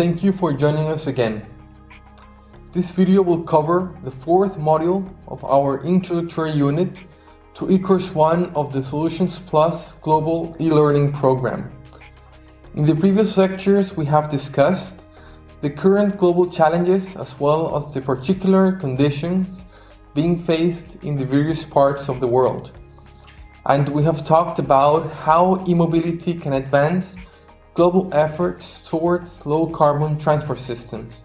thank you for joining us again. This video will cover the fourth module of our introductory unit to E-course 1 of the SOLUTIONSplus Global e-learning program. In the previous lectures, we have discussed the current global challenges as well as the particular conditions being faced in the various parts of the world. And we have talked about how e-mobility can advance global efforts towards low-carbon transport systems.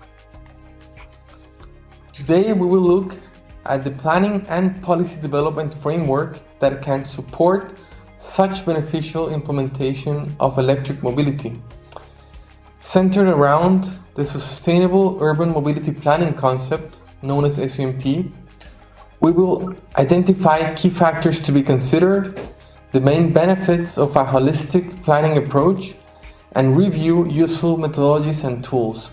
Today we will look at the planning and policy development framework that can support such beneficial implementation of electric mobility. Centered around the Sustainable Urban Mobility Planning concept, known as SUMP, we will identify key factors to be considered, the main benefits of a holistic planning approach, and review useful methodologies and tools.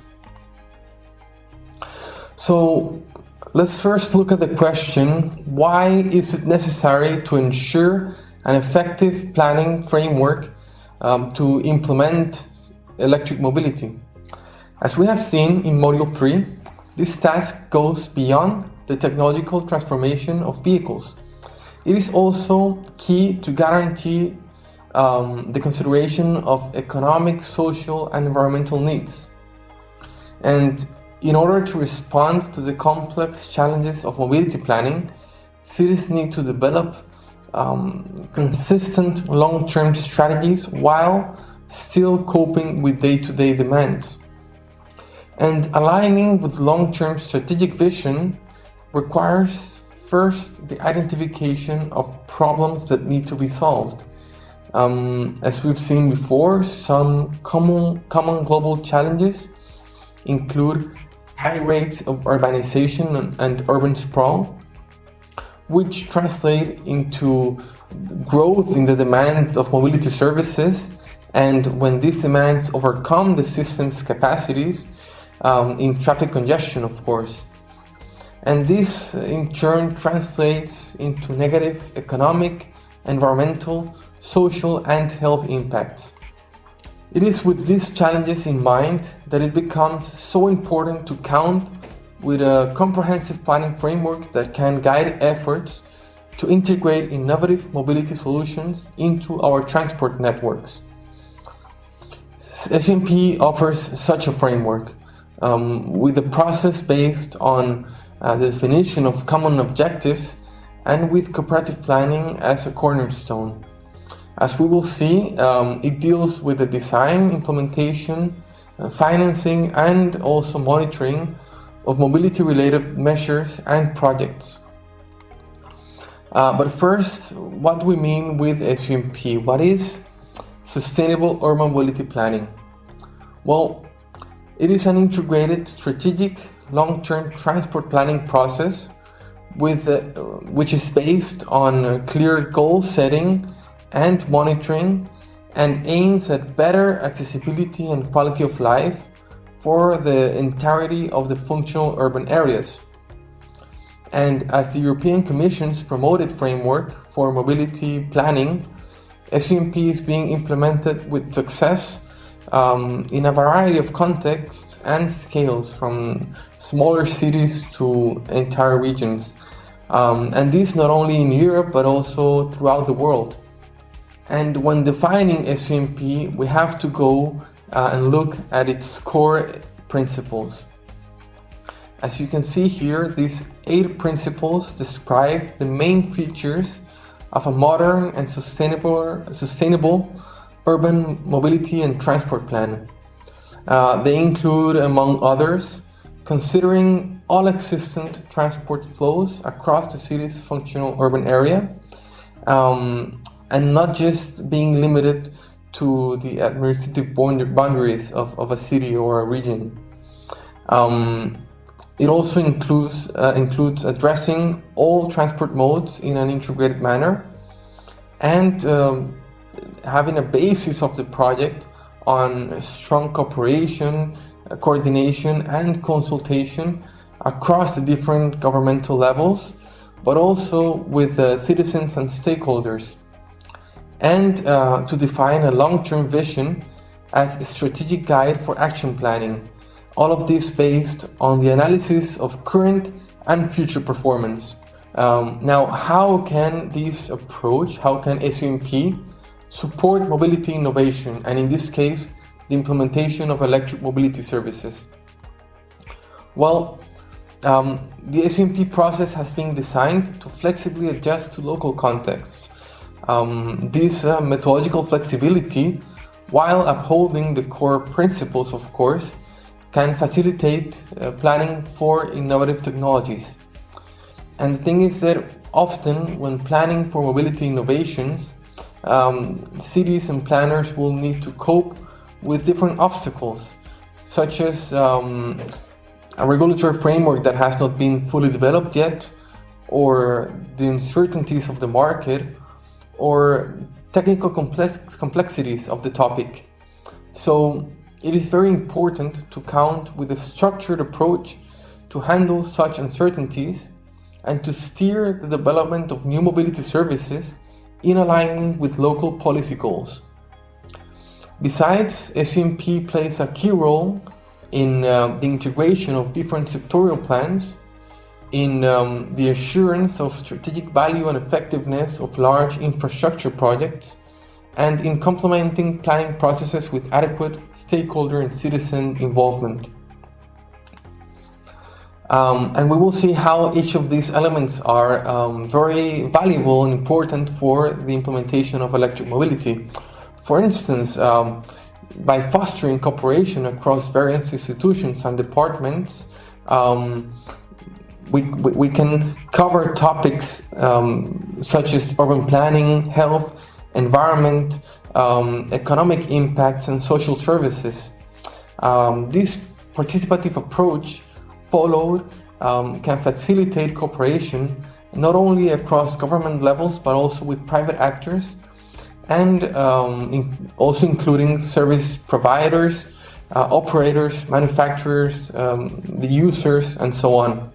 So let's first look at the question, why is it necessary to ensure an effective planning framework to implement electric mobility? As we have seen in Module 3, this task goes beyond the technological transformation of vehicles. It is also key to guarantee the consideration of economic, social, and environmental needs. And in order to respond to the complex challenges of mobility planning, cities need to develop consistent long-term strategies while still coping with day-to-day demands. And aligning with long-term strategic vision requires first the identification of problems that need to be solved. As we've seen before, some common global challenges include high rates of urbanization and urban sprawl, which translate into growth in the demand of mobility services, and when these demands overcome the system's capacities, in traffic congestion, of course. And this in turn translates into negative economic, environmental, social, and health impacts. It is with these challenges in mind that it becomes so important to count with a comprehensive planning framework that can guide efforts to integrate innovative mobility solutions into our transport networks. SUMP offers such a framework with a process based on the definition of common objectives and with cooperative planning as a cornerstone. As we will see, it deals with the design, implementation, financing, and also monitoring of mobility-related measures and projects. But first, what do we mean with SUMP? What is Sustainable Urban Mobility Planning? Well, it is an integrated, strategic, long-term transport planning process which is based on clear goal setting and monitoring, and aims at better accessibility and quality of life for the entirety of the functional urban areas. And as the European Commission's promoted framework for mobility planning, SUMP is being implemented with success in a variety of contexts and scales, from smaller cities to entire regions. And this not only in Europe but also throughout the world. And when defining SUMP, we have to go and look at its core principles. As you can see here, these 8 principles describe the main features of a modern and sustainable urban mobility and transport plan. They include, among others, considering all existent transport flows across the city's functional urban area, and not just being limited to the administrative boundaries of a city or a region. It also includes addressing all transport modes in an integrated manner, and having a basis of the project on strong cooperation, coordination, and consultation across the different governmental levels, but also with citizens and stakeholders. And to define a long-term vision as a strategic guide for action planning. All of this based on the analysis of current and future performance. Now, how can this approach, how can SOMP support mobility innovation, and in this case, the implementation of electric mobility services? Well, the SOMP process has been designed to flexibly adjust to local contexts. This methodological flexibility, while upholding the core principles, of course, can facilitate planning for innovative technologies. And the thing is that often when planning for mobility innovations, cities and planners will need to cope with different obstacles, such as a regulatory framework that has not been fully developed yet, or the uncertainties of the market, or technical complexities of the topic. So it is very important to count with a structured approach to handle such uncertainties and to steer the development of new mobility services in alignment with local policy goals. Besides, SOMP plays a key role in the integration of different sectorial plans, in the assurance of strategic value and effectiveness of large infrastructure projects, and in complementing planning processes with adequate stakeholder and citizen involvement. And we will see how each of these elements are very valuable and important for the implementation of electric mobility. For instance, by fostering cooperation across various institutions and departments, we can cover topics such as urban planning, health, environment, economic impacts, and social services. This participative approach followed can facilitate cooperation not only across government levels but also with private actors, and also including service providers, operators, manufacturers, the users, and so on.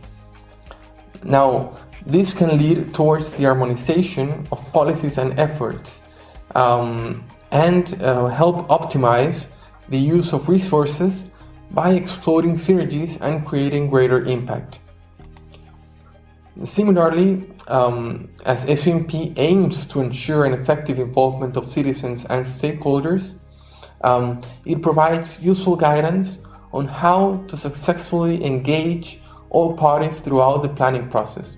Now, this can lead towards the harmonization of policies and efforts, and help optimize the use of resources by exploiting synergies and creating greater impact. Similarly, as SOMP aims to ensure an effective involvement of citizens and stakeholders, it provides useful guidance on how to successfully engage all parties throughout the planning process.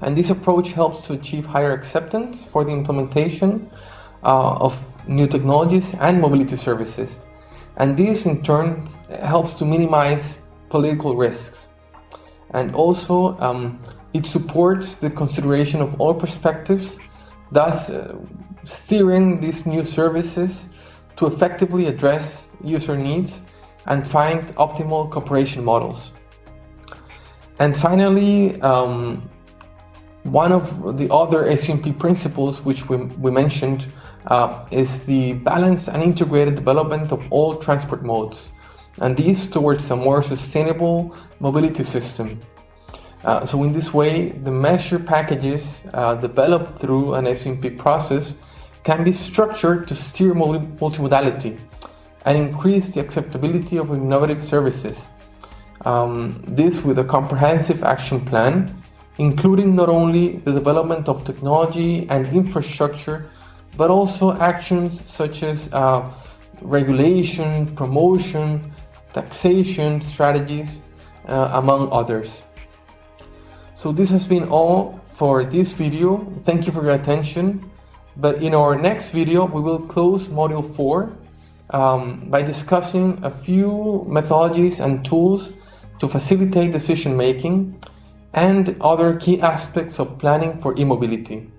And this approach helps to achieve higher acceptance for the implementation of new technologies and mobility services. And this in turn helps to minimize political risks. And also it supports the consideration of all perspectives, thus steering these new services to effectively address user needs and find optimal cooperation models. And finally, one of the other SOMP principles which we mentioned is the balanced and integrated development of all transport modes, and this towards a more sustainable mobility system. So in this way, the measure packages developed through an SOMP process can be structured to steer multimodality and increase the acceptability of innovative services. This with a comprehensive action plan, including not only the development of technology and infrastructure, but also actions such as regulation, promotion, taxation strategies, among others. So this has been all for this video. Thank you for your attention. But in our next video, we will close Module 4 by discussing a few methodologies and tools to facilitate decision making and other key aspects of planning for e-mobility.